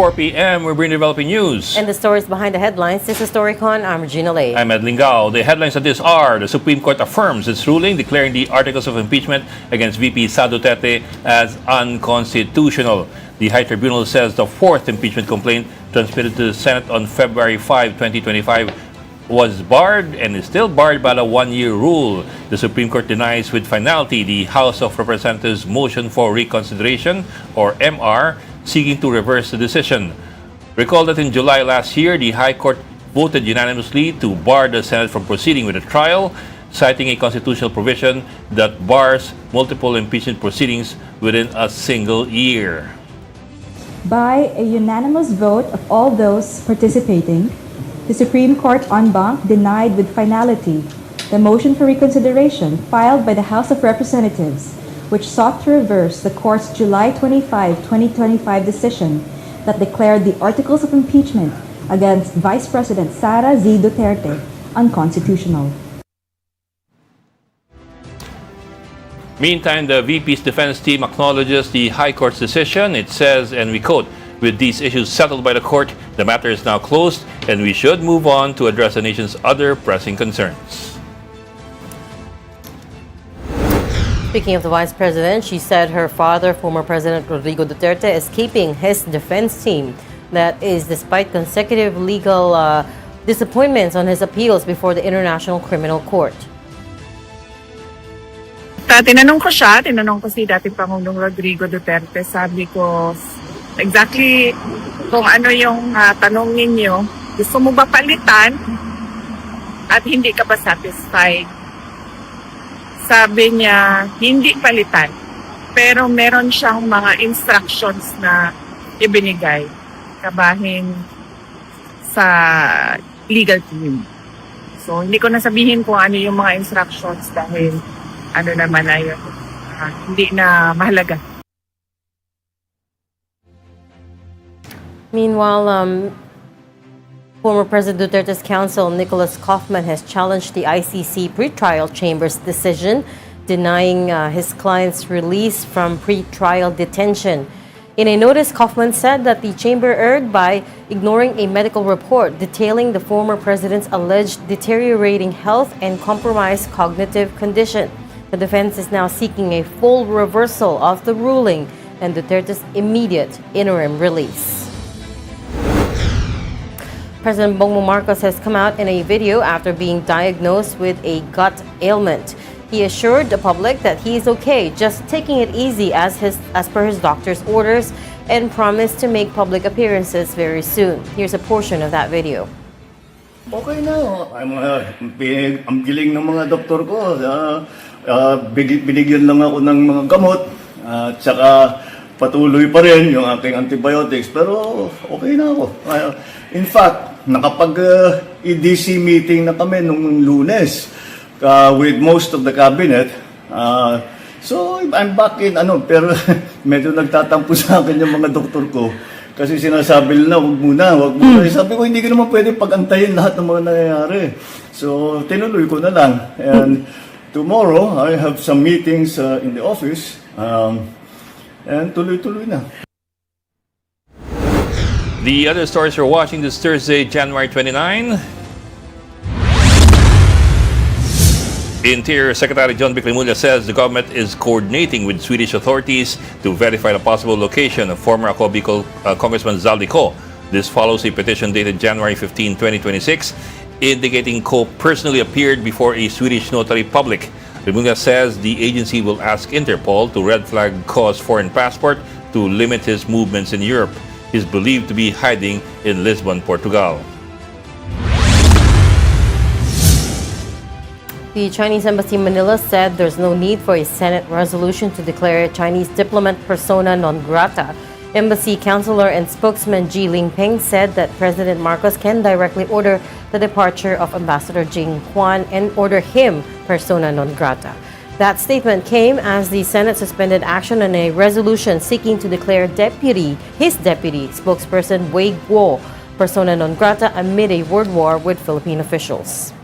4 p.m. We're bringing developing news. And the stories behind the headlines. This is Storycon. I'm Regina Lay. I'm Ed Lingao. The headlines of this are: the Supreme Court affirms its ruling declaring the articles of impeachment against VP Duterte as unconstitutional. The High Tribunal says the fourth impeachment complaint transmitted to the Senate on February 5, 2025 was barred and is still barred by the one-year rule. The Supreme Court denies with finality the House of Representatives' motion for reconsideration, or MR, seeking to reverse the decision. Recall that in July last year, the High Court voted unanimously to bar the Senate from proceeding with the trial, citing a constitutional provision that bars multiple impeachment proceedings within a single year. By a unanimous vote of all those participating, the Supreme Court en banc denied with finality the motion for reconsideration filed by the House of Representatives, which sought to reverse the Court's July 25, 2025 decision that declared the articles of impeachment against Vice President Sara Z. Duterte unconstitutional. Meantime, the VP's defense team acknowledges the High Court's decision. It says, and we quote, "With these issues settled by the court, the matter is now closed and we should move on to address the nation's other pressing concerns." Speaking of the Vice President, she said her father, former President Rodrigo Duterte, is keeping his defense team. That is despite consecutive legal disappointments on his appeals before the International Criminal Court. Tinanong ko si dating Pangulong Rodrigo Duterte, sabi ko, exactly kung ano yung tanong ninyo, gusto mo ba palitan at hindi ka ba satisfied? Sabi niya, hindi palitan, pero meron siyang mga instructions na ibinigay kabahin sa legal team. So, hindi ko nasabihin kung ano yung mga instructions dahil ano naman na yun, hindi na mahalaga. Meanwhile, former President Duterte's counsel, Nicholas Kaufman, has challenged the ICC pretrial chamber's decision denying his client's release from pretrial detention. In a notice, Kaufman said that the chamber erred by ignoring a medical report detailing the former president's alleged deteriorating health and compromised cognitive condition. The defense is now seeking a full reversal of the ruling and Duterte's immediate interim release. President Bongbong Marcos has come out in a video after being diagnosed with a gut ailment. He assured the public that he is okay, just taking it easy as per his doctor's orders, and promised to make public appearances very soon. Here's a portion of that video. Okay na. Ang giling ng mga doktor ko. Binigyan lang ako ng mga gamot. At saka patuloy pa rin yung aking antibiotics. Pero okay na ako. In fact, nakapag-EDC meeting na kami nung Lunes with most of the cabinet. So I'm back in pero medyo nagtatampo sa akin yung mga doktor ko. Kasi sinasabi nila, wag muna. Sabi ko, hindi ko naman pwede pag-antayin lahat ng mga nangyayari. So, tinuloy ko na lang. And tomorrow, I have some meetings in the office. And tuloy-tuloy na. The other stories we're watching this Thursday, January 29. Interior Secretary John Biclimulya says the government is coordinating with Swedish authorities to verify the possible location of former Ako Bicol Congressman Zaldi Co. This follows a petition dated January 15, 2026, indicating Co personally appeared before a Swedish notary public. Biclimulya says the agency will ask Interpol to red flag Co's foreign passport to limit his movements in Europe. He is believed to be hiding in Lisbon, Portugal. The Chinese Embassy in Manila said there's no need for a Senate resolution to declare a Chinese diplomat persona non grata. Embassy counselor and spokesman Ji Lingping said that President Marcos can directly order the departure of Ambassador Jing Quan and order him persona non grata. That statement came as the Senate suspended action on a resolution seeking to declare his deputy spokesperson Wei Guo persona non grata amid a word war with Philippine officials.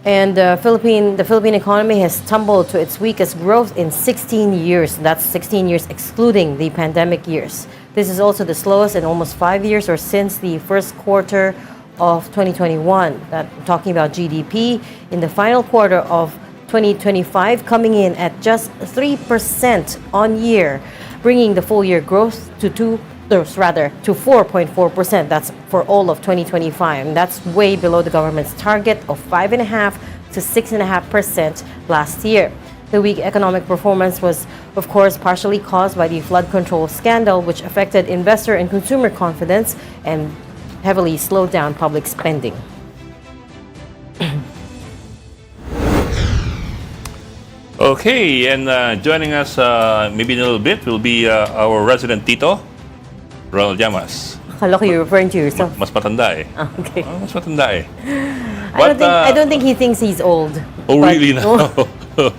And the Philippine economy has tumbled to its weakest growth in 16 years. That's 16 years excluding the pandemic years. This is also the slowest in almost 5 years or since the first quarter of 2021. That talking about GDP in the final quarter of 2025 coming in at just 3% on year, bringing the full year growth to 4.4%. That's for all of 2025. And that's way below the government's target of 5.5% to 6.5% last year. The weak economic performance was, of course, partially caused by the flood control scandal, which affected investor and consumer confidence and heavily slowed down public spending. Okay, and joining us maybe in a little bit will be our resident Tito, Ronald Llamas. Akala ko you're referring to yourself. Mas matanda eh. Ah, okay. Mas matanda eh. I don't think he thinks he's old. Oh, but- really now?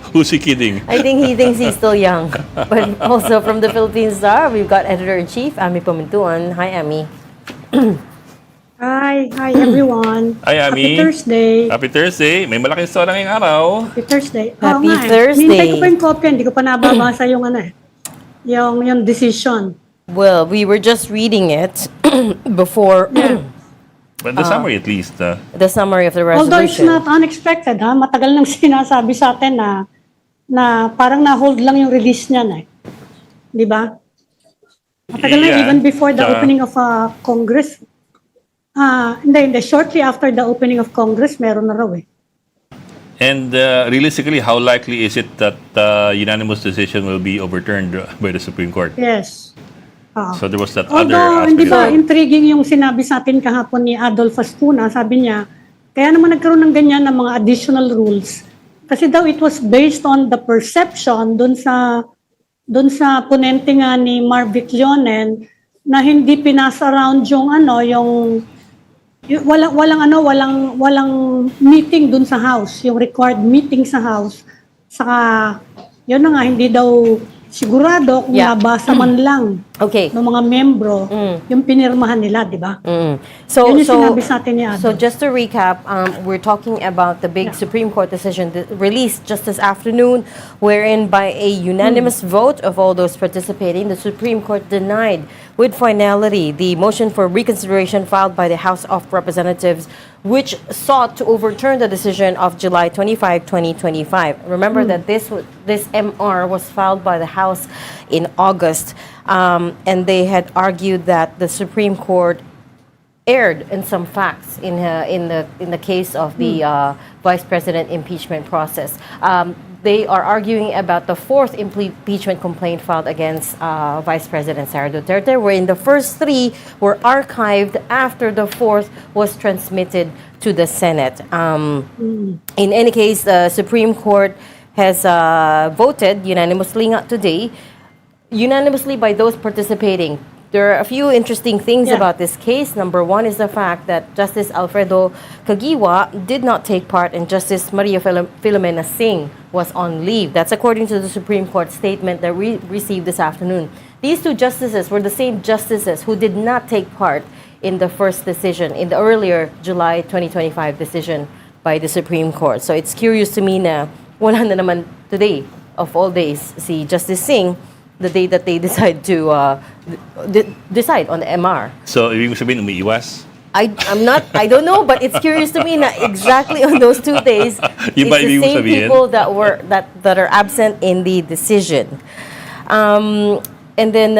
Who's he kidding? I think he thinks he's still young. But also from the Philippine Star, we've got Editor-in-Chief, Ami Pamintuan. Hi, Ami. Hi everyone. Hi, Ami. Happy Thursday. Happy Thursday. May malaking story ngayong araw. Happy Thursday. Happy Oo nga eh. Thursday. Hinintay ko pa yung copy, hindi ko pa nababasa yung ano eh. Yung decision. Well, we were just reading it before But the summary at least. the summary of the Although it's resolution. not unexpected ha, matagal nang sinasabi sa atin na parang na-hold lang yung release niyan eh. Di ba? Matagal na Yeah. even before the opening of Congress. Hindi. Shortly after the opening of Congress, meron na raw eh. And realistically, how likely is it that unanimous decision will be overturned by the Supreme Court? Yes. So there was that other Although, hindi aspect. ba intriguing yung sinabi sa atin kahapon ni Adolfo Ascuna, sabi niya, kaya naman nagkaroon ng ganyan ng mga additional rules. Kasi daw it was based on the perception dun sa ponente nga ni Marvic Leonen na hindi pinasa-round yung walang meeting dun sa House, yung required meeting sa House. Saka, yun na nga, hindi daw sigurado kung nabasa man lang Okay. ng mga membro yung pinirmahan nila, di ba? So, Yun yung sinabi sa atin ni Ado. So just to recap, we're talking about the big Supreme Court decision released just this afternoon, wherein by a unanimous vote of all those participating, the Supreme Court denied with finality the motion for reconsideration filed by the House of Representatives, which sought to overturn the decision of July 25, 2025. Remember that this MR was filed by the House in August, and they had argued that the Supreme Court erred in some facts in the case of the Vice President impeachment process. They are arguing about the fourth impeachment complaint filed against Vice President Sara Duterte, wherein the first three were archived after the fourth was transmitted to the Senate. In any case, the Supreme Court has voted unanimously, not today, unanimously by those participating. There are a few interesting things about this case. Number one is the fact that Justice Alfredo Kagiwa did not take part and Justice Maria Filomena Singh was on leave. That's according to the Supreme Court statement that we received this afternoon. These two justices were the same justices who did not take part in the first decision, in the earlier July 2025 decision by the Supreme Court. So it's curious to me na wala na naman today, of all days, si Justice Singh, the day that they decide to decide on the MR. So, ibig mo sabihin, umiiwas? I don't know, but it's curious to me na exactly on those 2 days, Yung it's ba the ibig mo same sabihin? people that are absent in the decision. And then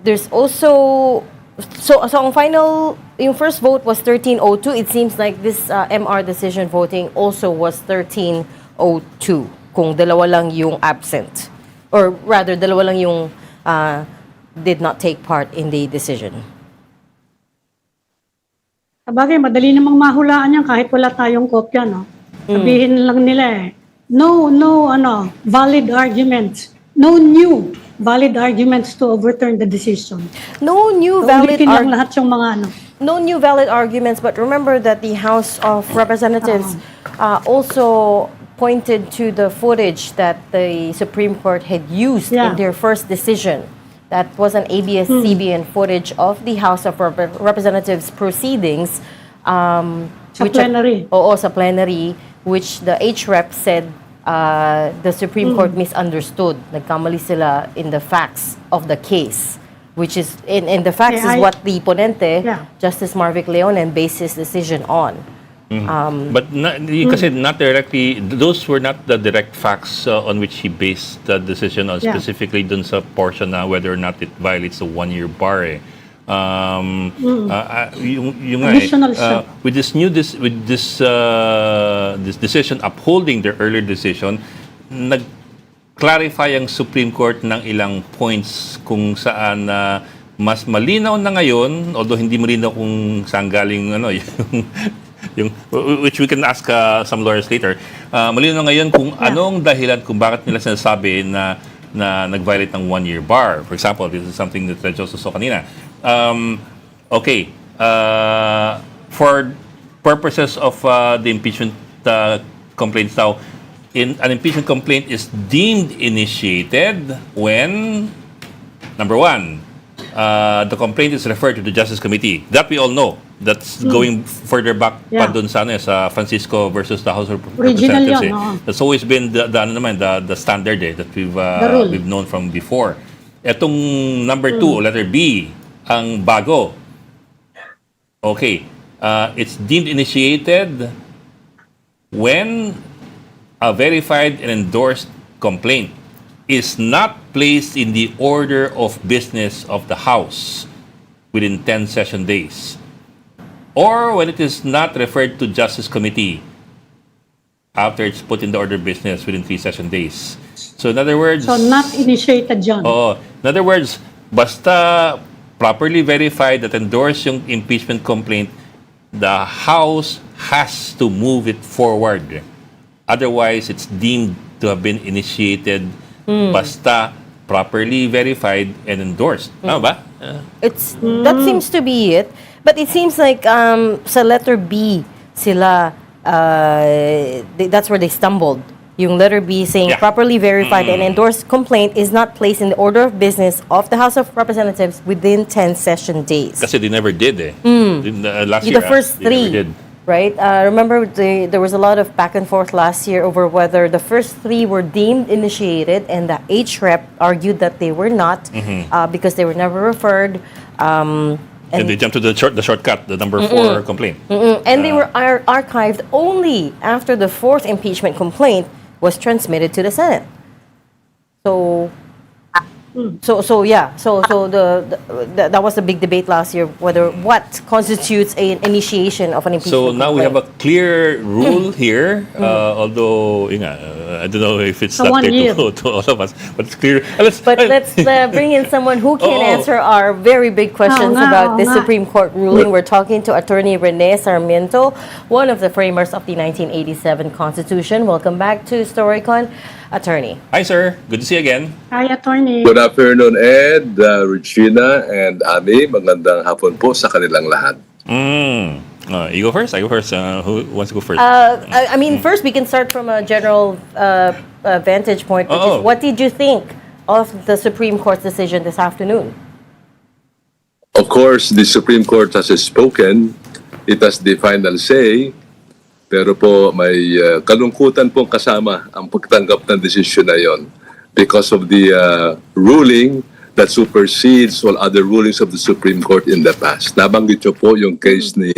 there's also so ang final, yung first vote was 1302. It seems like this MR decision voting also was 1302 kung dalawa lang yung absent. Or rather, dalawa lang yung did not take part in the decision. Sabagay, madali namang mahulaan yan kahit wala tayong kopya, no? Sabihin lang nila no valid arguments. No new valid arguments to overturn the decision. No new valid Ulitin lang lahat yung mga No new valid arguments, but remember that the House of Representatives also pointed to the footage that the Supreme Court had used in their first decision. That was an ABS-CBN footage of the House of Representatives proceedings. Sa plenary. Oo, sa plenary. which the HREP said the Supreme Court misunderstood. Nagkamali sila in the facts of the case, which is, in the facts is what the ponente, Justice Marvic Leonen, based his decision on. But kasi not directly, those were not the direct facts on which he based the decision on, specifically dun sa portion na whether or not it violates the 1-year bar. With this decision upholding their earlier decision, nag-clarify ang Supreme Court ng ilang points kung saan mas malinaw na ngayon, although hindi malinaw kung saan galing which we can ask some lawyers later. Malinaw ngayon kung anong dahilan kung bakit nila sinasabi na nag-violate ng 1-year bar. For example, this is something that Joseph saw kanina. For purposes of the impeachment complaints now, an impeachment complaint is deemed initiated when, number one, the complaint is referred to the Justice Committee. That we all know. That's going further back pa dun sa Francisco versus the House of Representatives. That's always been the standard that we've known from before. Etong number 2, letter B, ang bago. Okay. It's deemed initiated when a verified and endorsed complaint is not placed in the order of business of the House within 10 session days, or when it is not referred to Justice Committee after it's put in the order of business within 3 session days. So in other words... So not initiated dyan. In other words, basta properly verified that endorse yung impeachment complaint, the House has to move it forward. Otherwise, it's deemed to have been initiated basta properly verified and endorsed. Tama ba? That seems to be it. But it seems like sa letter B, sila, that's where they stumbled. Yung letter B saying properly verified and endorsed complaint is not placed in the order of business of the House of Representatives within 10 session days. Kasi they never did last year. The first 3, right? Remember, there was a lot of back and forth last year over whether the first 3 were deemed initiated, and the HREP argued that they were not because they were never referred. And they jumped to the shortcut, the number 4 complaint. And they were archived only after the 4th impeachment complaint was transmitted to the Senate. So that was a big debate last year, whether what constitutes an initiation of an impeachment So now complaint. we have a clear rule here, although I don't know if it's not clear to all of us, but it's clear. Let's bring in someone who can answer our very big questions about this Supreme Court ruling. We're talking to Attorney Rene Sarmiento, one of the framers of the 1987 Constitution. Welcome back to Storycon, Attorney. Hi, sir. Good to see you again. Hi, Attorney. Good afternoon, Ed, Regina, and Ami. Magandang hapon po sa kanilang lahat. You go first? I go first. Who wants to go first? I mean, first we can start from a general vantage point, which is what did you think of the Supreme Court's decision this afternoon? Of course, the Supreme Court has spoken. It has the final say. Pero po may kalungkutan pong kasama ang pagtanggap ng desisyon na yon because of the ruling that supersedes all other rulings of the Supreme Court in the past. Nabanggit niyo po yung case ni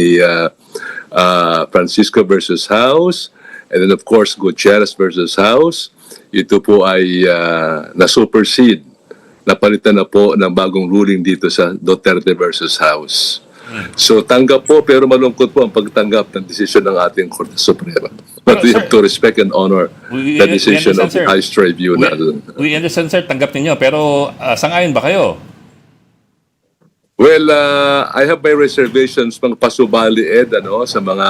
Francisco versus House, and then of course Gutierrez versus House. Ito po ay na-supersede. Napalitan na po ng bagong ruling dito sa Duterte versus House. So tanggap po, pero malungkot po ang pagtanggap ng desisyon ng ating Korte Suprema. But we have to respect and honor the decision of the highest tribunal. We understand, sir, tanggap ninyo, pero sang-ayon ba kayo? Well, I have my reservations pang pasubali, Ed, sa mga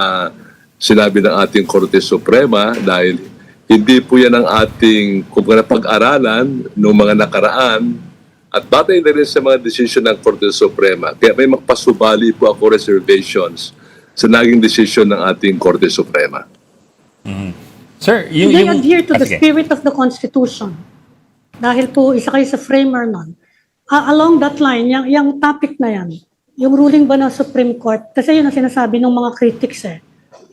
sinabi ng ating Korte Suprema dahil hindi po yan ang ating pag-aralan noong mga nakaraan at batay na rin sa mga desisyon ng Korte Suprema. Kaya may magpasubali po ako reservations sa naging desisyon ng ating Korte Suprema. Sir, They adhere to the spirit of the Constitution. Dahil po isa kayo sa framer nun. Along that line, yung topic na yan, yung ruling ba ng Supreme Court, kasi yun ang sinasabi ng mga critics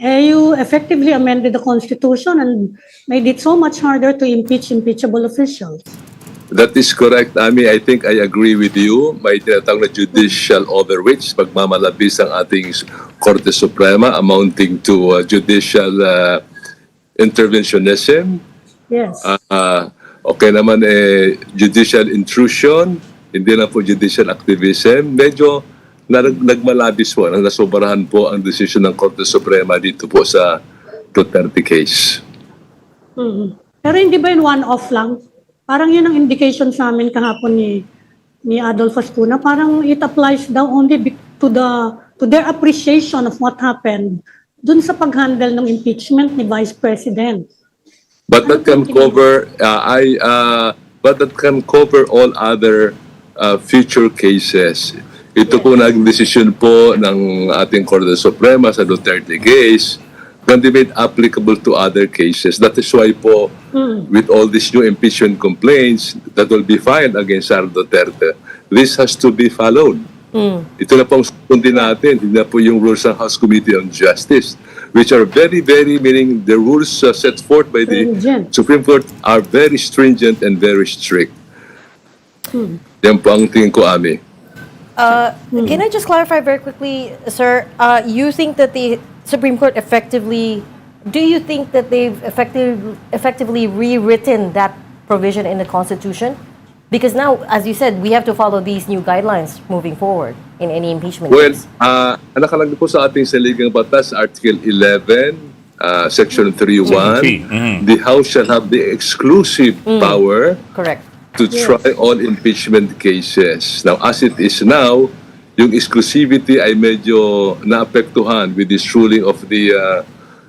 You effectively amended the Constitution and made it so much harder to impeach impeachable officials. That is correct, Ami. I think I agree with you. May tinatawag na judicial overreach, pagmamalabis ang ating Korte Suprema amounting to judicial interventionism. Yes. Okay naman judicial intrusion, hindi lang po judicial activism. Medyo nagmalabis po, nasobarahan po ang desisyon ng Korte Suprema dito po sa Duterte case. Pero hindi ba yun one-off lang? Parang yun ang indication sa amin kahapon ni Adolfo Ascuna. Parang it applies daw only to their appreciation of what happened dun sa pag-handle ng impeachment ni Vice President. But that can cover but that can cover all other future cases. Ito po naging desisyon po ng ating Korte Suprema sa Duterte case can be made applicable to other cases. That is why po, with all these new impeachment complaints that will be filed against Sara Duterte, this has to be followed. Ito na pong sundin natin, hindi na po yung rules ng House Committee on Justice, which are very, meaning the rules set forth by the Supreme Court are very stringent and very strict. Yan po ang tingin ko, Ami. Can I just clarify very quickly, sir? You think that the Supreme Court do you think that they've effectively rewritten that provision in the Constitution? Because now, as you said, we have to follow these new guidelines moving forward in any impeachment case. Nakalagay po sa ating saligang batas, Article 11, Section 3.1, the House shall have the exclusive power Correct. to try all impeachment cases. Now, as it is now, yung exclusivity ay medyo naapektuhan with this ruling of the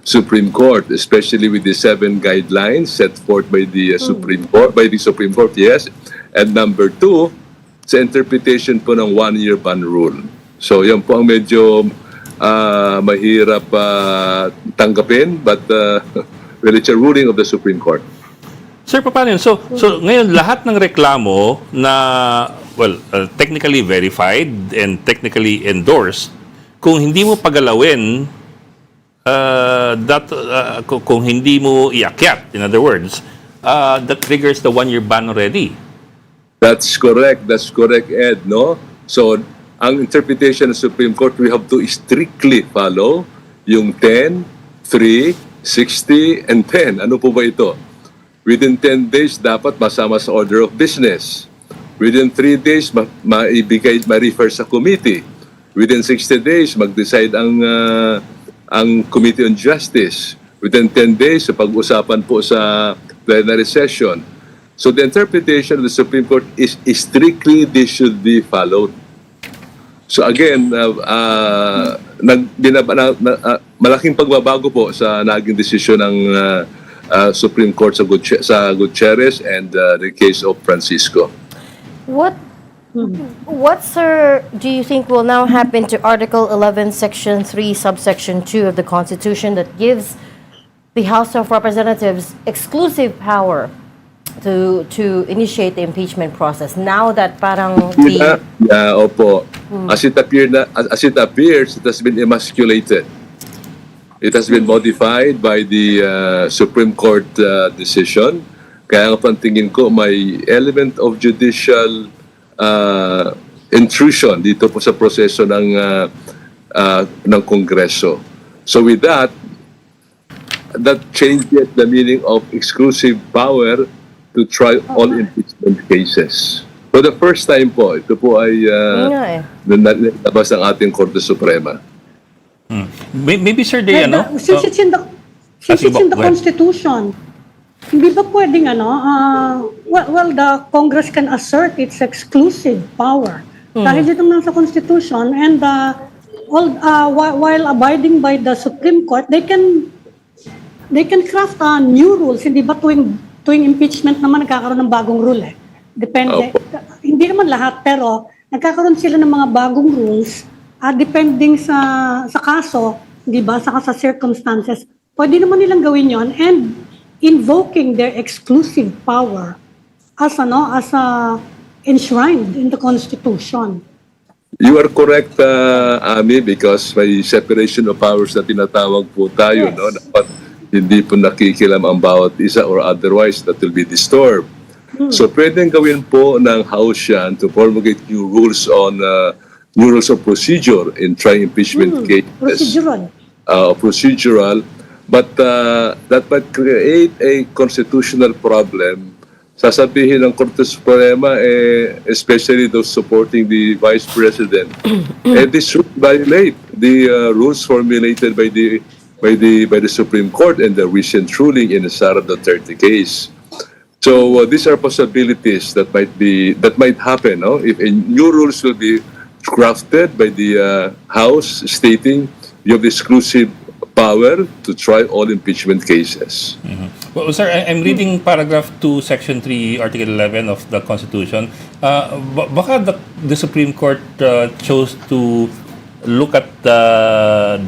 Supreme Court, especially with the 7 guidelines set forth by the Supreme Court, yes. And number 2, sa interpretation po ng 1-year ban rule. So, yan po ang medyo mahirap tanggapin, but well, it's a ruling of the Supreme Court. Sir, paano yun? So ngayon, lahat ng reklamo na, technically verified and technically endorsed, kung hindi mo pagalawin, kung hindi mo iakyat, in other words, that triggers the 1-year ban already. That's correct, Ed, no? So, ang interpretation ng Supreme Court, we have to strictly follow yung 10, 3, 60, and 10. Ano po ba ito? Within 10 days, dapat masama sa order of business. Within 3 days, ma-refer sa committee. Within 60 days, mag-decide ang Committee on Justice. Within 10 days, pag-usapan po sa plenary session. So the interpretation of the Supreme Court is strictly this should be followed. So again, malaking pagbabago po sa naging desisyon ng Supreme Court sa Gutierrez and the case of Francisco. What, sir, do you think will now happen to Article 11, Section 3, Subsection 2 of the Constitution that gives the House of Representatives exclusive power to initiate the impeachment process? Now that parang opo. As it appears, it has been emasculated. It has been modified by the Supreme Court decision. Kaya nga pantingin ko may element of judicial intrusion dito po sa proseso ng Kongreso. So with that changes the meaning of exclusive power to try all impeachment cases. For the first time po, ito po ay nalabas ng ating Korte Suprema. Maybe, sir, Since it's in the Constitution, hindi ba pwedeng the Congress can assert its exclusive power dahil dito nasa Constitution and while abiding by the Supreme Court, they can craft new rules. Hindi ba tuwing impeachment naman nagkakaroon ng bagong rule eh. Depende. Hindi naman lahat, pero nagkakaroon sila ng mga bagong rules depending sa kaso, di ba, sa circumstances. Pwede naman nilang gawin yon and invoking their exclusive power as enshrined in the Constitution. You are correct, Ami, because may separation of powers na tinatawag po tayo, Yes. no? Dapat hindi po nakikilam ang bawat isa or otherwise that will be disturbed. So pwedeng gawin po ng House yan to promulgate new rules on new rules of procedure in trying impeachment cases. Procedural. Procedural, but that might create a constitutional problem. Sasabihin ng Korte Suprema, especially those supporting the Vice President, this should violate the rules formulated by the Supreme Court and the recent ruling in the Sara Duterte case. So these are possibilities that might happen. No? If new rules will be crafted by the House stating you have the exclusive power to try all impeachment cases. Well, sir, I'm reading paragraph 2, section 3, article 11 of the Constitution. Baka the Supreme Court chose to look at the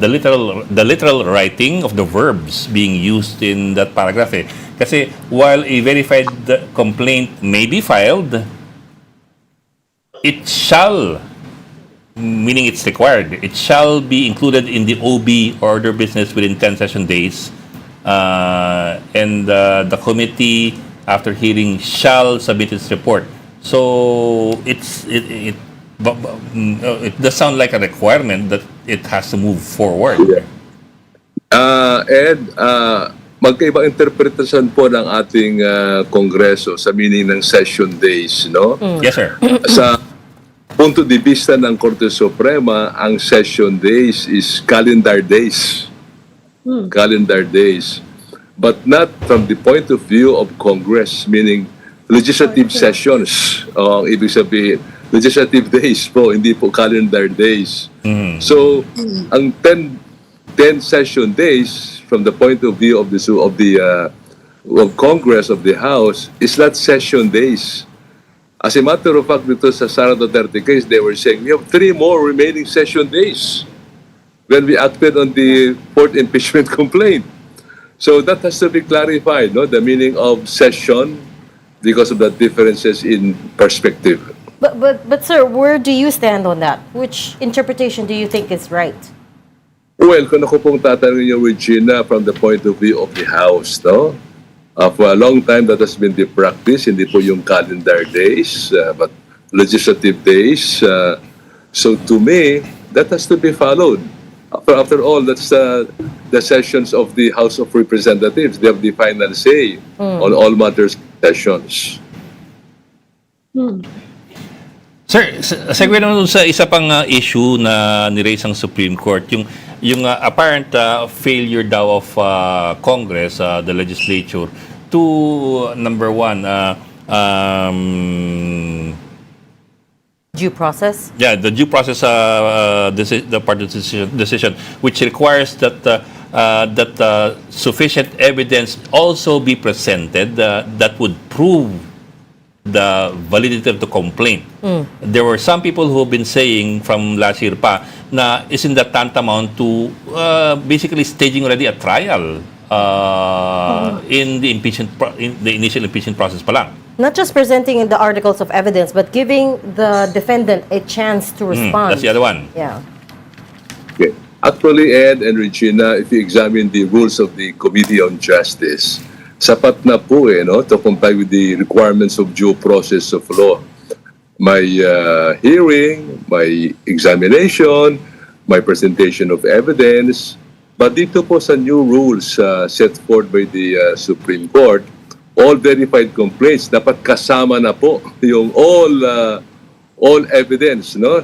literal writing of the verbs being used in that paragraph. Kasi while a verified complaint may be filed, it shall, meaning it's required, it shall be included in the OB order business within 10 session days. And the committee, after hearing, shall submit its report. So it does sound like a requirement that it has to move forward. Ed, magkaibang interpretasyon po ng ating Kongreso sa meaning ng session days, no? Yes, sir. Sa punto de vista ng Korte Suprema, ang session days is calendar days. Calendar days. But not from the point of view of Congress, meaning legislative sessions. Ang ibig sabihin, legislative days po, hindi po calendar days. So, ang 10 session days from the point of view of of Congress, of the House, is not session days. As a matter of fact, dito sa Sara Duterte case, they were saying we have 3 more remaining session days when we acted on the 4th impeachment complaint. So that has to be clarified, no? The meaning of session because of the differences in perspective. But sir, where do you stand on that? Which interpretation do you think is right? Well, kung ako pong tatanungin niyo, Regina, from the point of view of the House, no? For a long time, that has been the practice. Hindi po yung calendar days, but legislative days. So to me, that has to be followed. After all, that's the sessions of the House of Representatives. They have the final say on all matters sessions. Sir, segue naman dun sa isa pang issue na niraise ang Supreme Court, yung apparent failure daw of Congress, the legislature, to number one, Due process? yeah, the due process, the part of the decision, which requires that sufficient evidence also be presented that would prove the validity of the complaint. There were some people who have been saying from last year pa na isn't that tantamount to basically staging already a trial in the initial impeachment process pa lang. Not just presenting the articles of evidence, but giving the defendant a chance to respond. That's the other one. Yeah. Okay. Actually, Ed and Regina, if you examine the rules of the Committee on Justice, sapat na po no, to comply with the requirements of due process of law. May hearing, may examination, may presentation of evidence. But dito po sa new rules set forth by the Supreme Court, all verified complaints dapat kasama na po yung all evidence, no,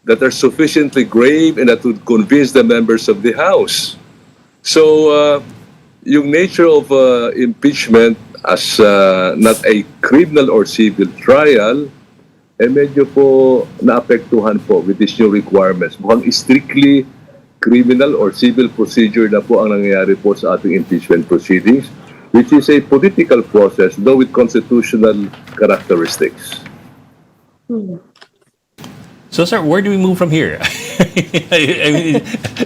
that are sufficiently grave and that would convince the members of the House. So yung nature of impeachment as not a criminal or civil trial, medyo po naapektuhan po with these new requirements. Mukhang strictly criminal or civil procedure na po ang nangyayari po sa ating impeachment proceedings, which is a political process, though with constitutional characteristics. So, sir, where do we move from here? I mean,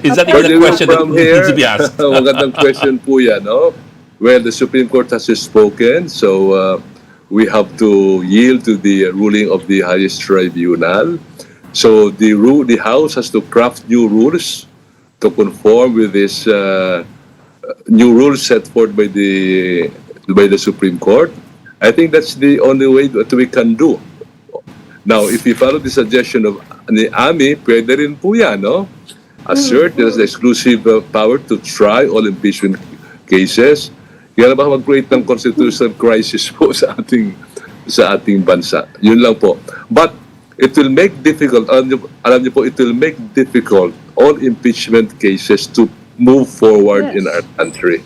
is that Where even do a we question from that here? needs to be asked? Magandang question po yan, no? Well, the Supreme Court has spoken, so we have to yield to the ruling of the highest tribunal. So the House has to craft new rules to conform with this new rules set forth by the Supreme Court. I think that's the only way that we can do. Now, if we follow the suggestion of ni Ami, pwede rin po yan, no? Assert there's the exclusive power to try all impeachment cases. Kaya baka mag-create ng constitutional crisis po sa ating bansa. Yun lang po. But it will make difficult, alam niyo po, it will make difficult all impeachment cases to move forward in our country.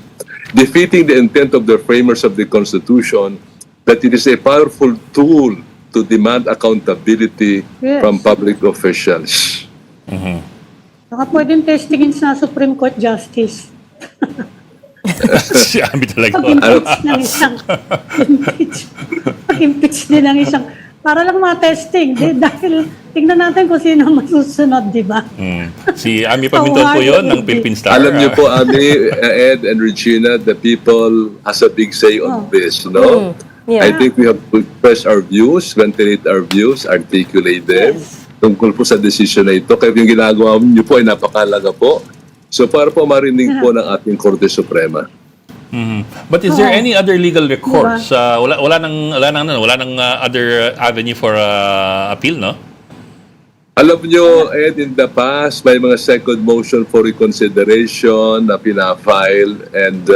Defeating the intent of the framers of the Constitution that it is a powerful tool to demand accountability from public officials. Saka pwedeng testingin sa Supreme Court Justice. Si Ami talaga. Pag-impeach ng isang pag-impeach din ng isang para lang ma-testing. Dahil tingnan natin kung sino masusunod, di ba? Si Ami Paminton po yun ng Philippine Star. Alam niyo po, Ami, Ed, and Regina, the people has a big say on this, no? Yeah. I think we have to express our views, ventilate our views, articulate them tungkol po sa decision na ito. Kaya yung ginagawa niyo po ay napakalaga po. So para po marinig po ng ating Korte Suprema. But is there any other legal recourse? Wala nang other avenue for appeal, no? Alam nyo, Ed, in the past, may mga second motion for reconsideration na pinafile and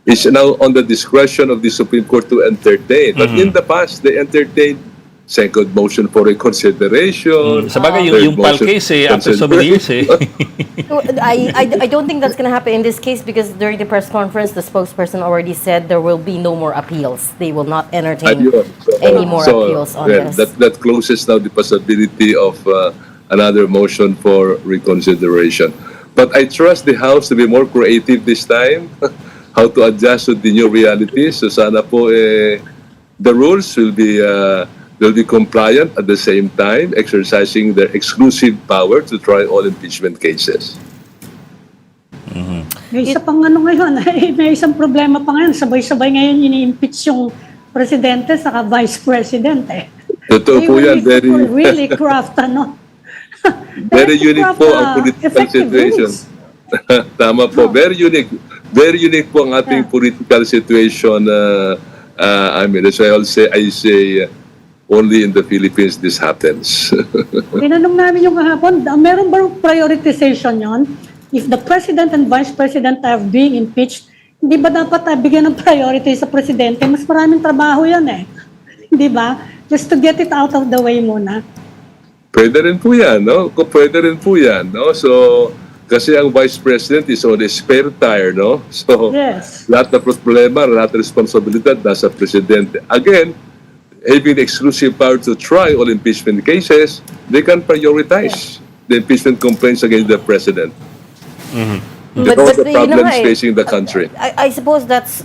it's now on the discretion of the Supreme Court to entertain. But in the past, they entertained second motion for reconsideration. Sabagay, yung PAL case, after so many years, I don't think that's going to happen in this case because during the press conference, the spokesperson already said there will be no more appeals. They will not entertain any more appeals on this. That closes now the possibility of another motion for reconsideration. But I trust the House to be more creative this time, how to adjust to the new realities. So sana po the rules will be compliant at the same time, exercising their exclusive power to try all impeachment cases. May isa pang ano ngayon, may isang problema pa ngayon. Sabay-sabay ngayon ini-impeach yung presidente saka vice president. Totoo po yan. Really craft, ano? Very unique po ang political situation. Tama po. Very unique. Very unique po ang ating political situation. I mean, that's why I say only in the Philippines this happens. Tinanong namin yung kahapon, meron ba prioritization yon? If the president and vice president are being impeached, hindi ba dapat bigyan ng priority sa presidente? Mas maraming trabaho yan eh. Hindi ba? Just to get it out of the way muna. Pwede rin po yan, no? Pwede rin po yan, no? So, kasi ang vice president is on a spare tire, no? So, lahat na problema, lahat na responsibilidad nasa presidente. Again, having the exclusive power to try all impeachment cases, they can prioritize the impeachment complaints against the president. But the problems facing the country. I suppose that's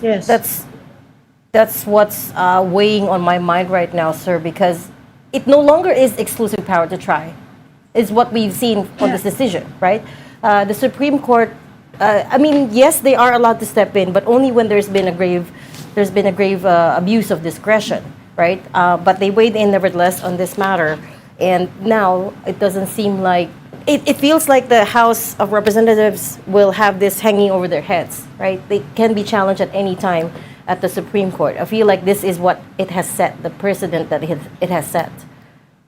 what's weighing on my mind right now, sir, because it no longer is exclusive power to try. Is what we've seen on this decision, right? The Supreme Court, I mean, yes, they are allowed to step in, but only when there's been a grave abuse of discretion. Right? But they weighed in nevertheless on this matter. And now it doesn't seem like, it feels like the House of Representatives will have this hanging over their heads, right? They can be challenged at any time at the Supreme Court. I feel like this is what it has set, the precedent that it has set.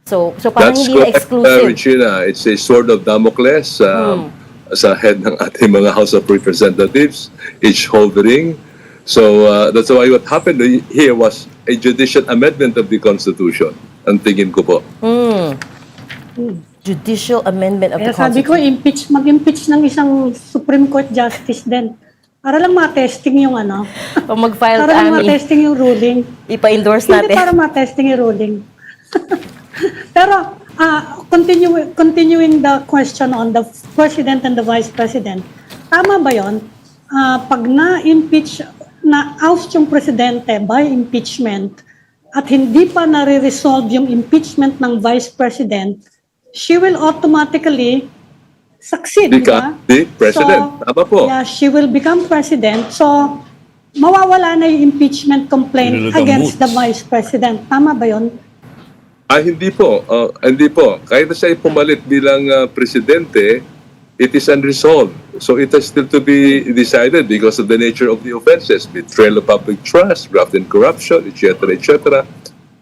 So parang That's hindi na correct, exclusive. Regina. It's a sword of Damocles sa head ng ating mga House of Representatives, each hovering. So that's why what happened here was a judicial amendment of the Constitution. Ang tingin ko po. Judicial amendment of the Sabi ko, Constitution. mag-impeach ng isang Supreme Court Justice din. Para lang ma-testing yung ano. O mag-file Para lang kami, ma-testing yung ruling. ipa-endorse Hindi natin. para ma-testing yung ruling. Pero, continuing the question on the President and the Vice President, tama ba yun? Pag na-impeach, na-oust yung Presidente by impeachment at hindi pa nare-resolve yung impeachment ng Vice President, she will automatically succeed, di ba? The President. Tama po. Yeah, she will become President. So, mawawala na yung impeachment complaint It'll become against moot. the Vice President. Tama ba yun? Hindi po. Hindi po. Kahit na siya pumalit bilang presidente, it is unresolved. So it has still to be decided because of the nature of the offenses, betrayal of public trust, graft and corruption, etc., etc.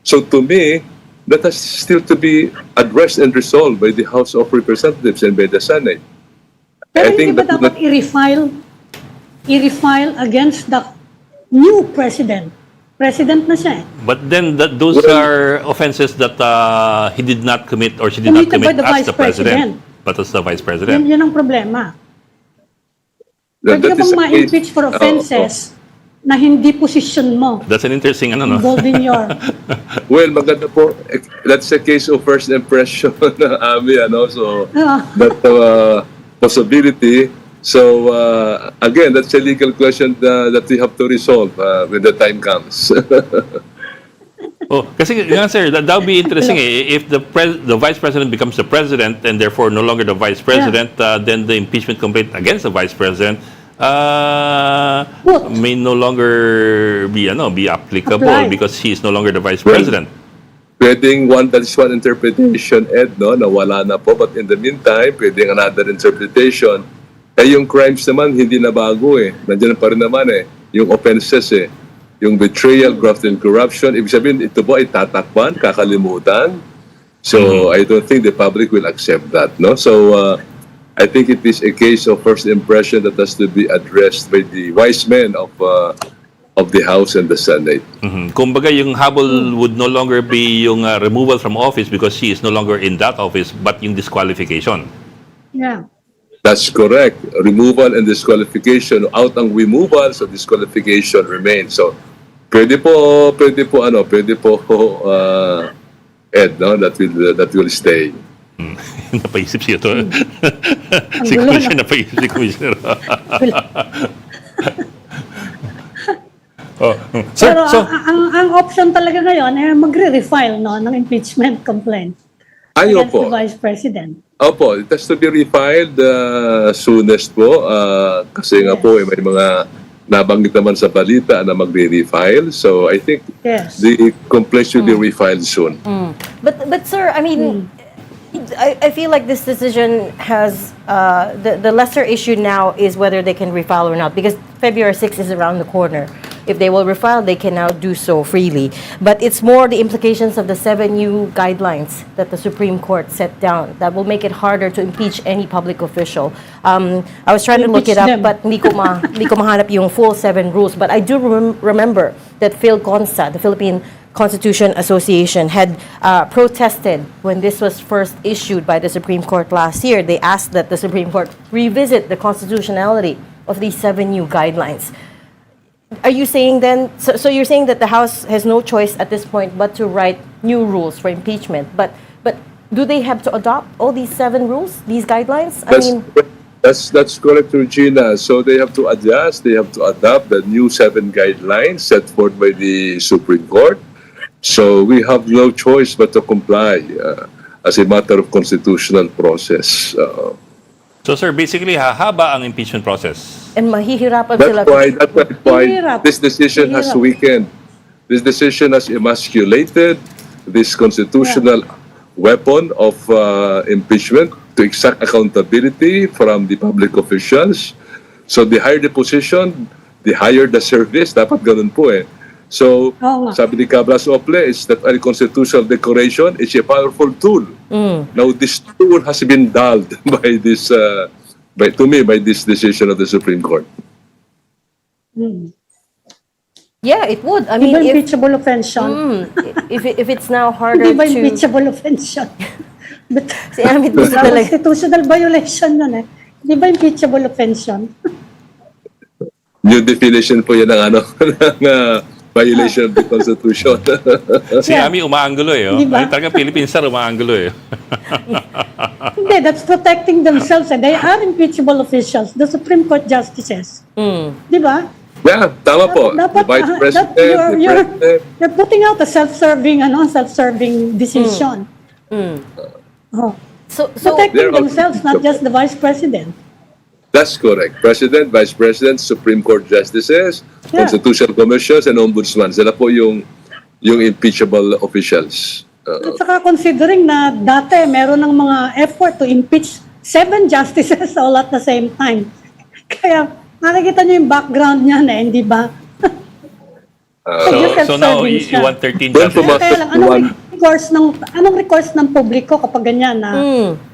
So to me, that has still to be addressed and resolved by the House of Representatives and by the Senate. Pero hindi ba dapat i-refile against the new president? President na siya eh. But then those are offenses that he did not commit or she did not Committed by commit the as Vice the president, President. but as the vice president. Yan ang problema. Pwede ka bang ma-impeach for offenses na hindi position mo That's an interesting ano, no? involved in your... Well, maganda po. That's a case of first impression, Ami, ano? So, that possibility. So, again, that's a legal question that we have to resolve when the time comes. Oh, kasi nga sir, that would be interesting if the vice president becomes the president and therefore no longer the vice president, then the impeachment complaint against the vice president may no longer be applicable because he is no longer the vice president. Pwedeng that is one interpretation, Ed, no, na wala na po. But in the meantime, pwedeng another interpretation. Yung crimes naman, hindi na bago eh. Nandiyan pa rin naman eh. Yung offenses eh. Yung betrayal, graft and corruption. Ibig sabihin, ito po ay tatakpan, kakalimutan. So, I don't think the public will accept that, no? So, I think it is a case of first impression that has to be addressed by the wise men of the House and the Senate. Kumbaga, yung habol would no longer be yung removal from office because she is no longer in that office, but yung disqualification. Yeah. That's correct. Removal and disqualification. Out ang removal, so disqualification remains. So, pwede po, Ed, no? That will stay. Napaisip siya ito. Si Commissioner, napaisip si Commissioner. Sir, Pero ang option talaga ngayon ay magre-refile ng impeachment complaint against Opo. the Vice President. Opo, it has to be refiled soonest po. Kasi nga po, may mga nabanggit naman sa balita na magre-refile. So, I think the complaint should be refiled soon. But sir, I mean, I feel like this decision has the lesser issue now is whether they can refile or not, because February 6th is around the corner. If they will refile, they can now do so freely. But it's more the implications of the 7 new guidelines that the Supreme Court set down that will make it harder to impeach any public official. I was trying to look it up, but hindi ko mahanap yung full 7 rules. But I do remember that PhilConsta, the Philippine Constitution Association, had protested when this was first issued by the Supreme Court last year. They asked that the Supreme Court revisit the constitutionality of these 7 new guidelines. Are you saying then, so you're saying that the House has no choice at this point but to write new rules for impeachment, but do they have to adopt all these 7 rules, these guidelines? That's correct, Regina. So they have to adjust, they have to adopt the new 7 guidelines set forth by the Supreme Court. So we have no choice but to comply as a matter of constitutional process. So sir, basically, hahaba ang impeachment process. And mahihirapan That's sila. why this decision has weakened. This decision has emasculated this constitutional weapon of impeachment to exact accountability from the public officials. So the higher the position, the higher the service. Dapat ganun po eh. So, sabi ni Cabras Ople, is that a constitutional decoration is a powerful tool. Now, this tool has been dulled by this, by this decision of the Supreme Court. Yeah, it would. I mean, impeachable offense yun. if it's now harder Hindi ba to... impeachable offense yun? But, Si Amit gusto talaga. constitutional violation yun eh. Hindi ba impeachable offense yun? New definition po yan ng ng violation of the Constitution. Si Ami umaanggulo eh. Oh. Diba? Ay, talaga Philippine Star umaanggulo eh. Hindi, that's protecting themselves. They are impeachable officials, the Supreme Court justices. Di ba? Yeah, tama po. The Vice President, the President. You're putting out a self-serving decision. So Protecting themselves, not just the Vice President. That's correct. President, Vice President, Supreme Court Justices, Constitutional Commissions, and Ombudsman. Sila po yung impeachable officials. At saka considering na dati meron ng mga effort to impeach 7 justices all at the same time. Kaya nakikita niyo yung background niya na, hindi ba? So now you want 13 Well, justices? Kaya lang, anong recourse ng publiko kapag ganyan na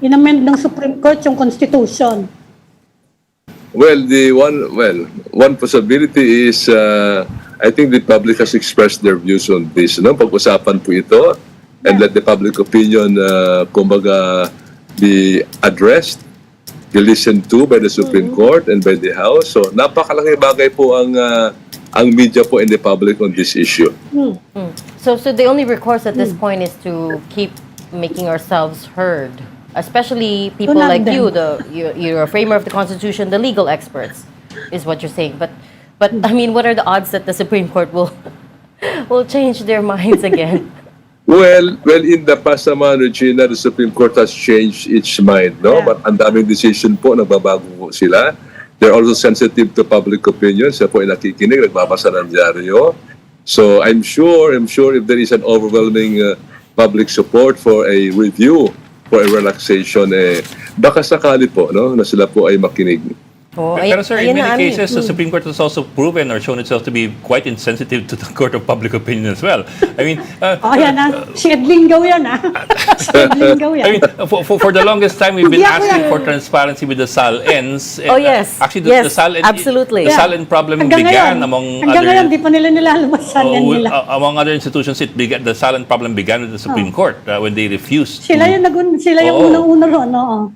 inamend ng Supreme Court yung Constitution? Well, one possibility is I think the public has expressed their views on this. No, pag-usapan po ito and let the public opinion, kumbaga, be addressed, be listened to by the Supreme Court and by the House. So, napakalaking bagay po ang media po in the public on this issue. So the only recourse at this point is to keep making ourselves heard, especially people Tunag like din. you're a framer of the Constitution, the legal experts, is what you're saying. But I mean, what are the odds that the Supreme Court will change their minds again? Well, in the past naman, Regina, the Supreme Court has changed its mind, no? Yeah. But ang daming decision po, nagbabago po sila. They're also sensitive to public opinion. Siya po ay nakikinig, nagbabasa ng dyaryo. So I'm sure if there is an overwhelming public support for a review, for a relaxation, baka sakali po, no, na sila po ay makinig. Pero sir, in ayan na, many Ami. cases, the Supreme Court has also proven or shown itself to be quite insensitive to the court of public opinion as well. I mean, Yan na. Si Edlingaw yan, Si Edlingaw yan. I mean, for the longest time, we've been Hindi ako asking yan. for transparency with the SAL- ens. Oh, yes. Actually, Yes, the SAL-en, absolutely. The Yeah. SAL-en problem Hanggang began ngayon, among hanggang ngayon, other... di pa nila nilalabasan yan nila. Among other institutions, the SAL-en problem began with the Supreme Court when they refused Sila to... yung Oo. unang-una ron, oo.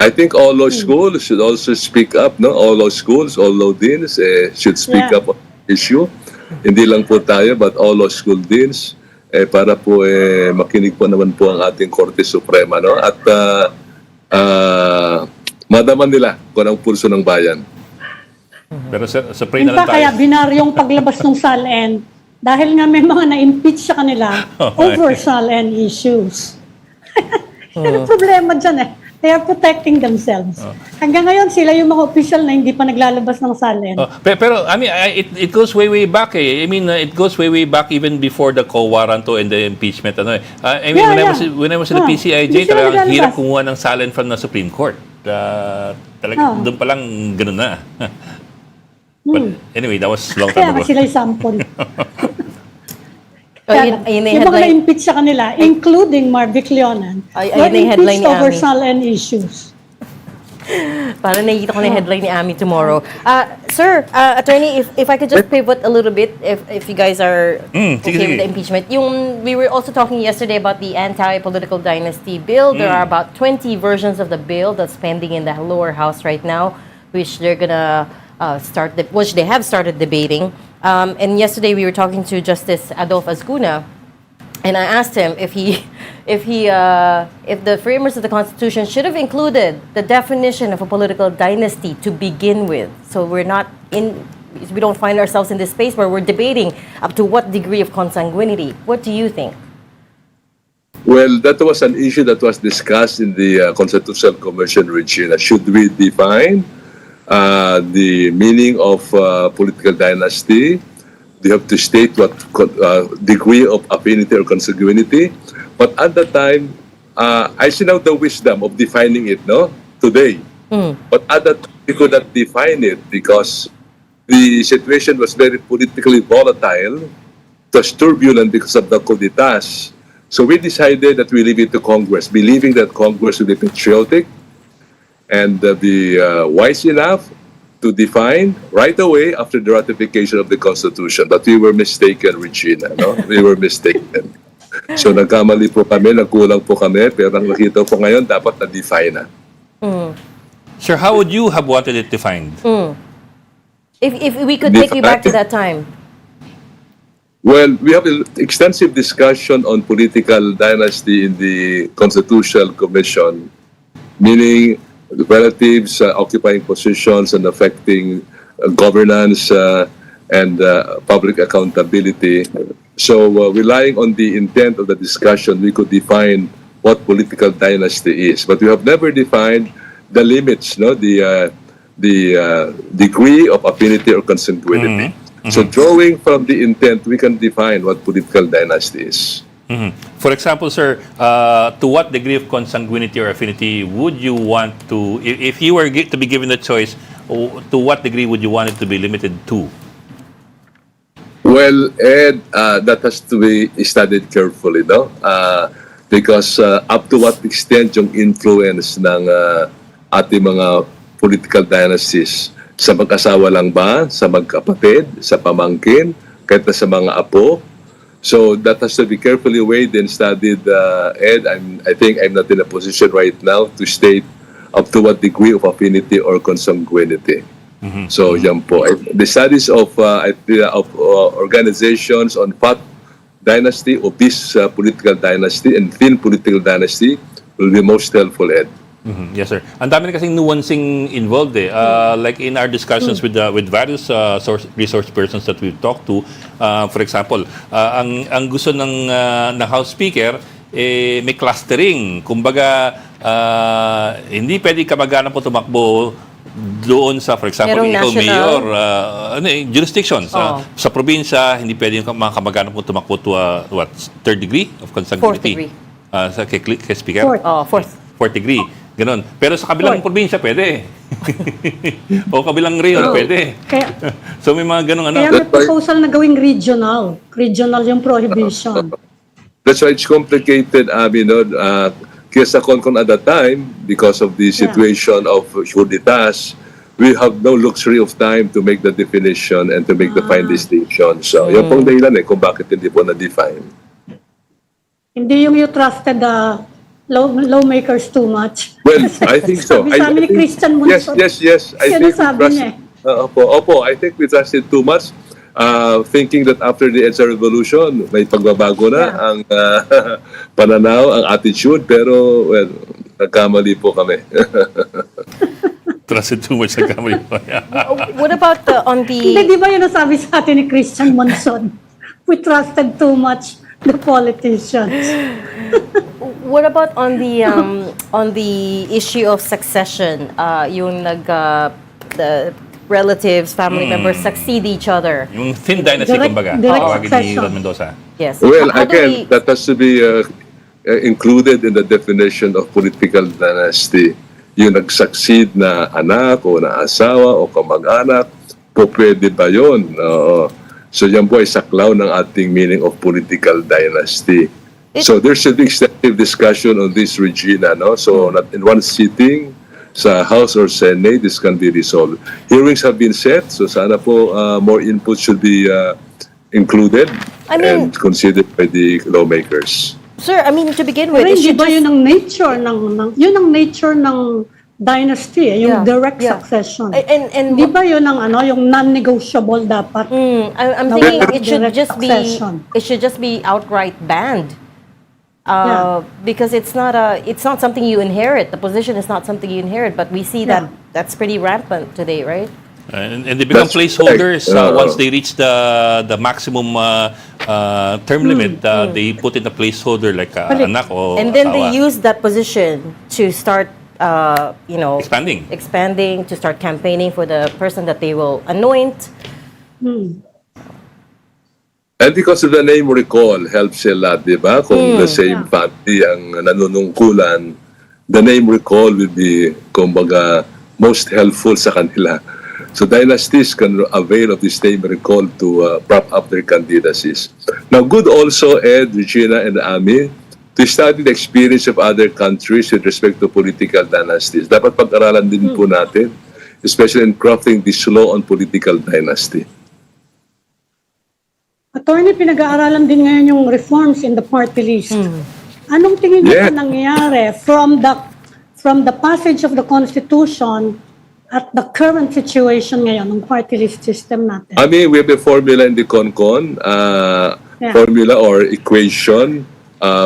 I think all law schools should also speak up, no? All law schools, all law deans should speak Yeah. up on the issue. Hindi lang po tayo, but all law school deans para po makinig po naman po ang ating Korte Suprema, no? At madaman nila kung ang pulso ng bayan. Pero sa pray na Yun lang pa kaya tayo. binaryong paglabas ng SALN dahil nga may mga na-impeach sa kanila over SALN issues. Yan ang problema dyan They are protecting themselves. Hanggang ngayon, sila yung mga official na hindi pa naglalabas ng SALN. Pero I mean, it goes way back I mean, it goes way back even before the co-warranto and the impeachment. I mean, when I was in the PCIJ, Hindi sila talagang naglalabas. hirap kumuha ng SALN from the Supreme Court. Talagang doon pa lang ganun na. But anyway, that was long Kaya time nga ago. sila yung sample. Ayun yung yung mga headline. na-impeach sa kanila, including Marvic Leonan, Ayun were yung headline impeached ni over Ami. SALN issues. Parang nakikita ko na yung headline ni Ami tomorrow. Sir, attorney, if I could just pivot a little bit, if you guys are sige, okay sige. with the impeachment. We were also talking yesterday about the anti-political dynasty bill. There are about 20 versions of the bill that's pending in the lower house right now, which they're gonna which they have started debating. And yesterday we were talking to Justice Adolf Ascuna, and I asked him if the framers of the Constitution should have included the definition of a political dynasty to begin with. So we don't find ourselves in this space where we're debating up to what degree of consanguinity. What do you think? Well, that was an issue that was discussed in the Constitutional Commission, Regina. Should we define the meaning of political dynasty? They have to state what degree of affinity or consanguinity. But at the time, I see now the wisdom of defining it, no? Today. But at that time, we could not define it because the situation was very politically volatile. It was turbulent because of the coup d'etats. So we decided that we leave it to Congress, believing that Congress will be patriotic and be wise enough to define right away after the ratification of the Constitution. But we were mistaken, Regina. No? We were mistaken. So nagkamali po kami, nagkulang po kami, pero ang nakita po ngayon, dapat na-define na. Sir, how would you have wanted it defined? If we could take you back to that time. Well, we have an extensive discussion on political dynasty in the Constitutional Commission, meaning the relatives occupying positions and affecting governance and public accountability. So relying on the intent of the discussion, we could define what political dynasty is. But we have never defined the limits, no, the degree of affinity or consanguinity. So drawing from the intent, we can define what political dynasty is. For example, sir, to what degree of consanguinity or affinity would you want to, if you were to be given the choice, to what degree would you want it to be limited to? Well, Ed, that has to be studied carefully, no? Because up to what extent yung influence ng ating mga political dynasties, sa mag-asawa lang ba, sa magkapatid, sa pamangkin, kahit na sa mga apo. So that has to be carefully weighed and studied, Ed. I think I'm not in a position right now to state up to what degree of affinity or consanguinity. So yan po. The studies of organizations on fat dynasty, obese political dynasty, and thin political dynasty will be most helpful, Ed. Yes, sir. Ang dami na kasing nuancing involved eh. Like in our discussions with various resource persons that we've talked to, for example, ang gusto ng House Speaker, may clustering. Kumbaga, hindi pwede kamag-anak po tumakbo doon sa, for example, Merong ikaw national. mayor, jurisdictions. Sa probinsya, hindi pwede yung mga kamag-anak po tumakbo to what, third degree of consanguinity? Fourth degree. Kay Speaker? Fourth degree. Ganon. Pero sa kabilang probinsya, pwede. O kabilang region, pwede. Kaya, So may mga ganong ano. kaya may proposal na gawing regional. Regional yung prohibition. That's why it's complicated, no? Kaya sa Concon at that time, because of the situation of Juritas, we have no luxury of time to make the definition and to make the fine distinction. So, yan pong dahilan kung bakit hindi po na-define. Hindi yung you trusted the lawmakers too much. Well, I think so. Sabi sa amin ni Christian Monson. Yes. I think Sinasabi niya Opo, I think we trusted too much. Thinking that after the EDSA revolution, may pagbabago na ang pananaw, ang attitude, pero, well, nagkamali po kami. Trusted too much, nagkamali po. What about on Hindi, the di ba yun ang sabi sa atin ni Christian Monson? We trusted too much the politicians. what about on the issue of succession? Yung the relatives, family members succeed each other. Yung thin dynasty, kumbaga. direct Tawagin ni succession. Ron Mendoza. Yes. Well, How do again, that has to be included in the definition of political dynasty. Yung nag-succeed na anak o na asawa o kamag-anak, po pwede ba yun? So yan po ay saklaw ng ating meaning of political dynasty. So there should be extensive discussion on this, Regina. No? So not in one sitting, sa House or Senate, this can be resolved. Hearings have been set, so sana po more input should be included and considered by the lawmakers. Sir, I mean, to begin with, Pero it hindi should ba just... yun ang nature ng dynasty, yung direct succession. And Di ba yun ang yung non-negotiable dapat? I'm thinking it should Direct just be succession. outright banned. Because it's not something you inherit. The position is not something you inherit, but we see that that's pretty rampant today, right? And they become That's placeholders correct. once they reach the maximum term limit. They put in a placeholder like anak o And then they asawa. use that position to start, Expanding. to start campaigning for the person that they will anoint. And because of the name recall, helps a lot, di ba? Kung the same family ang nanunungkulan, the name recall will be, kumbaga, most helpful sa kanila. So dynasties can avail of this name recall to prop up their candidacies. Now, good also, Ed, Regina, and Ami, to study the experience of other countries with respect to political dynasties. Dapat pag-aralan din po natin, especially in crafting this law on political dynasty. Attorney, pinag-aaralan din ngayon yung reforms in the party list. Anong tingin niyo Yeah. na nangyayari from the passage of the Constitution at the current situation ngayon ng party list system natin? I mean, we have a formula in the CONCON, formula or equation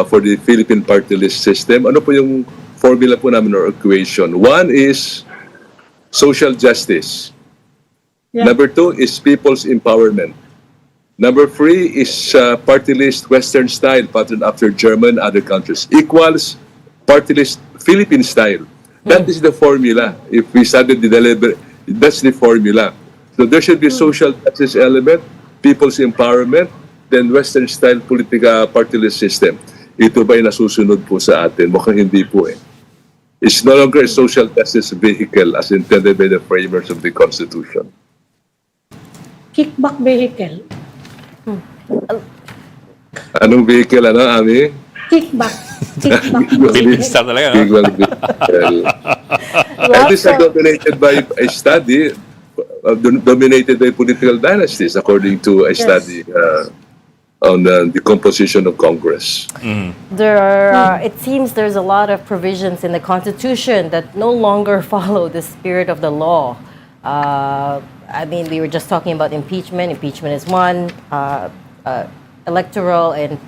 for the Philippine party list system. Ano po yung formula po namin or equation? One is social justice. Yeah. Number two is people's empowerment. Number three is party list Western style, patterned after German, other countries. Equals party list Philippine style. That is the formula. If we started the deliberate, that's the formula. So there should be social justice element, people's empowerment, then Western-style politika party list system, ito ba'y nasusunod po sa atin? Mukhang hindi po eh. It's no longer a social justice vehicle as intended by the framers of the Constitution. Kickback vehicle. Anong vehicle, Ami? Kickback. Kickback Philippine vehicle. style talaga, no? Kickback vehicle. And this is dominated by a study, dominated by political dynasties, according to a study on the composition of Congress. There are, it seems there's a lot of provisions in the Constitution that no longer follow the spirit of the law. I mean, we were just talking about impeachment. Impeachment is one. Electoral and,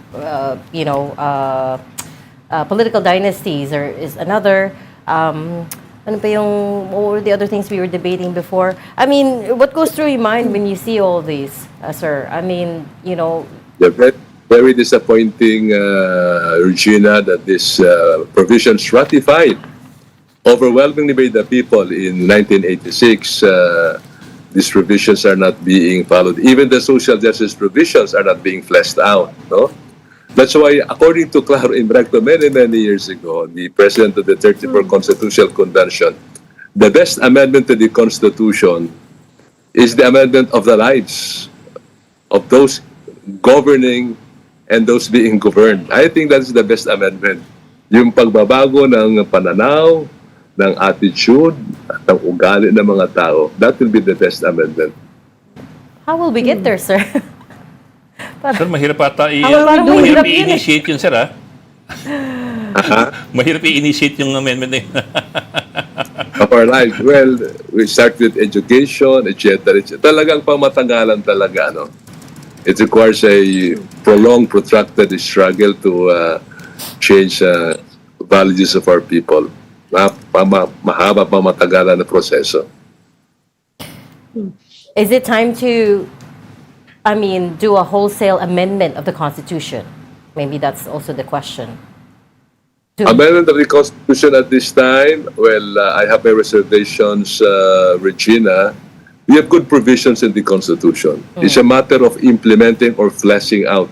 political dynasties is another. Ano pa yung, what were the other things we were debating before? I mean, what goes through your mind when you see all these, sir? I mean, Yeah, very disappointing, Regina, that this provisions ratified overwhelmingly by the people in 1986. These provisions are not being followed. Even the social justice provisions are not being fleshed out. No, that's why, according to Claro Imbrecto many years ago, the president of the 34th Constitutional Convention, the best amendment to the Constitution is the amendment of the lives of those governing and those being governed. I think that's the best amendment. Yung pagbabago ng pananaw, ng attitude, at ng ugali ng mga tao, that will be the best amendment. how will we get there, sir? Sir, mahirap ata Parang mahirap mahirap yun eh. i-initiate yun, sir, ha? Mahirap i-initiate yung amendment na yun. Of our lives. Well, we start with education, etc. Talagang pamatagalan talaga, no? It requires a prolonged, protracted struggle to change values of our people. Mahaba pa matagalan na proseso. Is it time to, do a wholesale amendment of the Constitution? Maybe that's also the question. Amendment of the Constitution at this time, well, I have my reservations, Regina. We have good provisions in the Constitution. It's a matter of implementing or fleshing out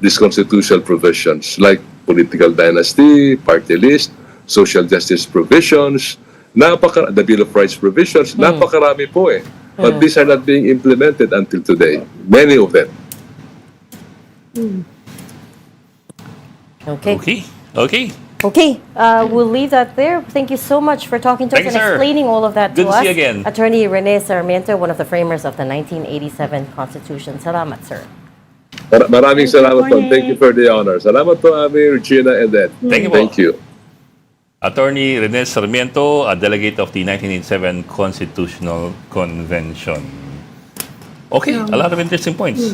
these constitutional provisions, like political dynasty, party list, social justice provisions, the Bill of Rights provisions, napakarami po eh. But these are not being implemented until today. Many of them. Okay. We'll leave that there. Thank you so much for talking to Thank us you, and sir. explaining all of that Good to to us. see you again. Attorney Rene Sarmiento, one of the framers of the 1987 Constitution. Salamat, sir. Maraming salamat po. Attorney. Thank you for the honor. Salamat po, Ami, Regina, and Ed. Thank you po. Thank you. Attorney Rene Sarmiento, a delegate of the 1987 Constitutional Convention. Okay, a lot of interesting points.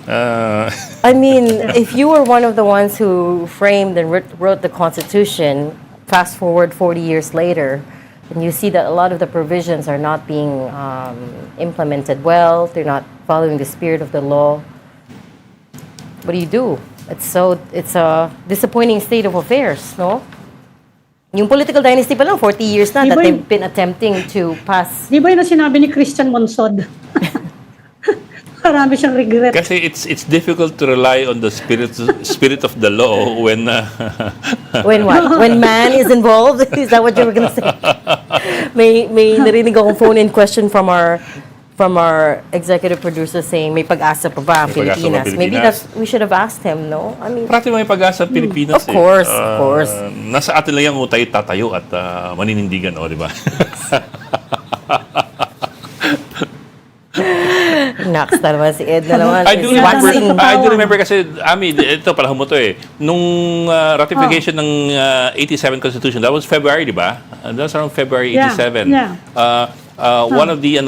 If you were one of the ones who framed and wrote the Constitution, fast forward 40 years later, and you see that a lot of the provisions are not being implemented well, they're not following the spirit of the law, what do you do? It's a disappointing state of affairs, no? Yung political dynasty pa lang, 40 years na that they've been attempting to pass. Di ba yun ang sinabi ni Christian Monsod? Marami siyang regret. Kasi it's difficult to rely on the spirit of the law when When what? When man is involved? Is that what you were gonna say? May narinig akong phone-in question from our executive producer saying may pag-asa pa ba ang May pag-asa ba ang Pilipinas? Maybe Pilipinas? we should have asked him, no? Prati may pag-asa ang Pilipinas. Of course, of course. Nasa atin lang yung utay tatayo at maninindigan, di ba? Naks na naman si Ed na naman. I do remember kasi, Ami, ito panahon mo to eh. Nung ratification ng 87 Constitution, that was February, di ba? That was around February 87. Yeah. One of the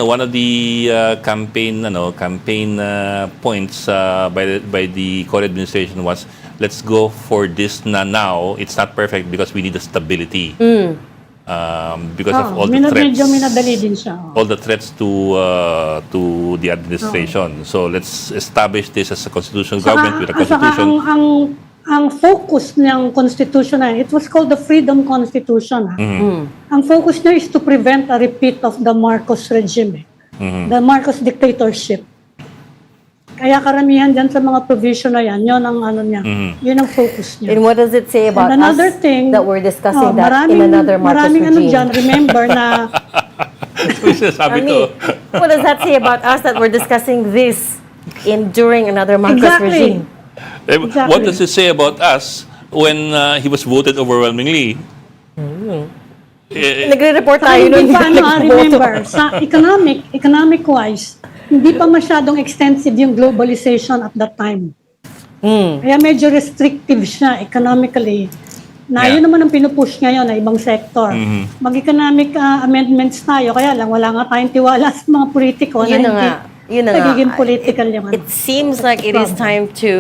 campaign points by the Core administration was, let's go for this now. It's not perfect because we need a stability. Because of all the threats. Medyo minadali din siya. All the threats to the administration. So let's establish this as a constitutional government with a constitution. Ang focus ng constitution na it was called the Freedom Constitution. Ang focus niya is to prevent a repeat of the Marcos regime, the Marcos dictatorship. Kaya karamihan dyan sa mga provision na yan, yun ang ano niya, yun ang focus niya. And what does it say about And another us thing, that we're discussing that maraming, in another Marcos maraming ano regime? dyan, remember na, Sabi Army, to. what does that say about us that we're discussing this during another Marcos Exactly. regime? Exactly. What does it say about us when he was voted overwhelmingly? Nagre-report tayo hindi nun. pa nagboto. remember, sa economic-wise, hindi pa masyadong extensive yung globalization at that time. Kaya medyo restrictive siya economically. Na Yeah. yun naman ang pinupush ngayon na ibang sector. Mag-economic amendments tayo, kaya lang wala nga tayong tiwala sa mga politiko na Yun na hindi nga. Yun na nga. nagiging political yung ano. It seems like it is time to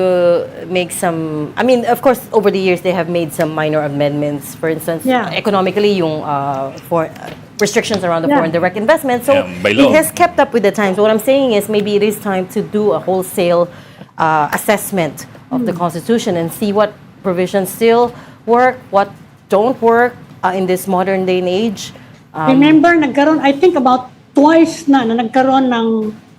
make some, I mean, of course, over the years, they have made some minor amendments. For instance, Yeah. economically, yung restrictions around the Yeah. foreign direct investment. So, Yeah, by law. it has kept up with the times. What I'm saying is maybe it is time to do a wholesale assessment of the Constitution and see what provisions still work, what don't work in this modern day and age. Remember, nagkaroon, I think about twice na nagkaroon ng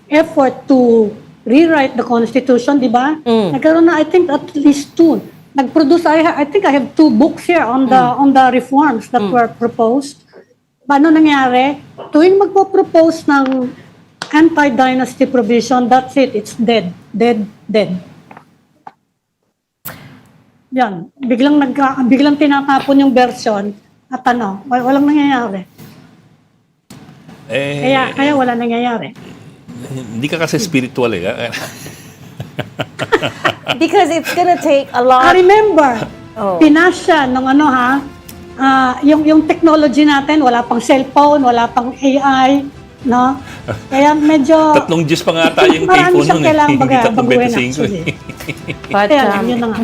effort to rewrite the Constitution, di ba? Nagkaroon na, I think, at least two. Nag-produce, I think I have 2 books here on the reforms that were proposed. Paano nangyari? Tuwing magpo-propose ng anti-dynasty provision, that's it. It's dead. Dead. Dead. Yan. Biglang tinatapon yung version at ano, walang nangyayari. Kaya wala nangyayari. Hindi ka kasi spiritual eh. Because it's gonna take a lot. I remember, Oh. pinasya nung ano yung technology natin, wala pang cellphone, wala pang AI, no? Kaya medyo... 3 Diyos pa nga tayong marami iPhone siyang nun eh. kailangang Hindi 3.25 baguhin eh. actually. But, Kaya lang, yun na nga.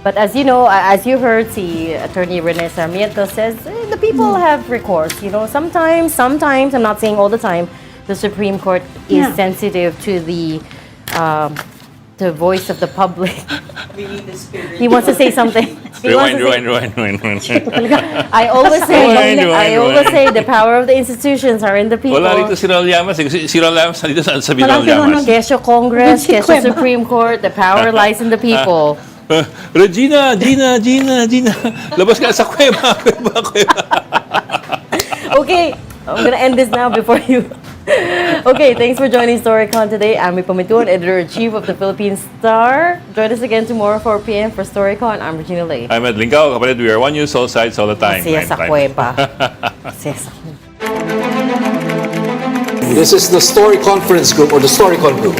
but as you know, as you heard, si Attorney Rene Sarmiento says the people have recourse. You know, sometimes, I'm not saying all the time, the Supreme Court is Yeah. sensitive to the voice of the public. He wants to say something. He wants Rewind, to say- rewind. I always say, Rewind. the power of the institutions are in the people. Wala rito si Raul Llamas eh. Si Raul Llamas nandito sa Wala Raul si Llamas. Ronald. Kesyo Congress, Si Kesyo Cueva. Supreme Court, the power lies in the people. Regina, Gina. Labas ka sa kuweba. Okay, I'm gonna end this now before you. Okay, thanks for joining Storycon today. I'm Pamituan, Editor-in-Chief of the Philippine Star. Join us again tomorrow 4 p.m. for Storycon. I'm Regina Lay. I'm Ed Lingao, kapatid. We are one news, all sides, all the time. Siya sa Time. kuweba. Siya sa This is the Story Conference Group or the Storycon Group.